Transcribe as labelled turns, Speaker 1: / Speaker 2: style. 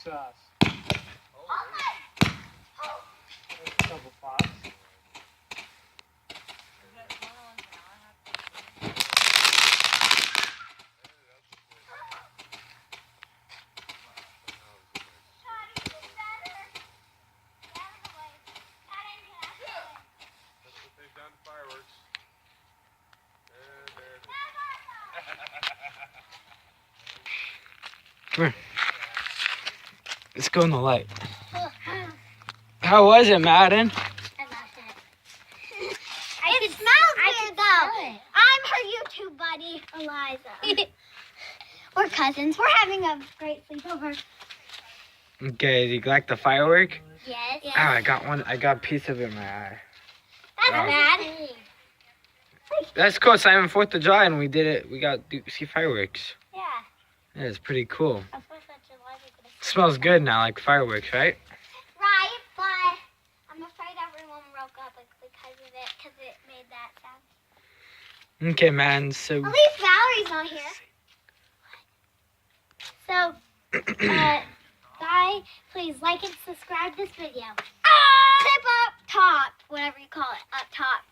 Speaker 1: sauce. There's a couple pops.
Speaker 2: They've done fireworks.
Speaker 3: Come here. Let's go in the light. How was it, Madden?
Speaker 4: I loved it. It smells weird though. I'm her YouTube buddy, Eliza. We're cousins. We're having a great sleepover.
Speaker 3: Okay, do you like the firework?
Speaker 4: Yes.
Speaker 3: Oh, I got one. I got a piece of it in my eye.
Speaker 4: That's
Speaker 3: Wow.
Speaker 4: bad.
Speaker 3: That's cool. It's not even 4th of July, and we did it. We got to see fireworks.
Speaker 4: Yeah.
Speaker 3: Yeah, it's pretty cool.
Speaker 4: Of course, that's July.
Speaker 3: It smells good now, like fireworks, right?
Speaker 4: Right, but I'm afraid everyone woke up because of it, because it made that sound.
Speaker 3: Okay, man. So.
Speaker 4: At least Valerie's not here. So, guys, please like and subscribe this video. Tip up top, whatever you call it, up top.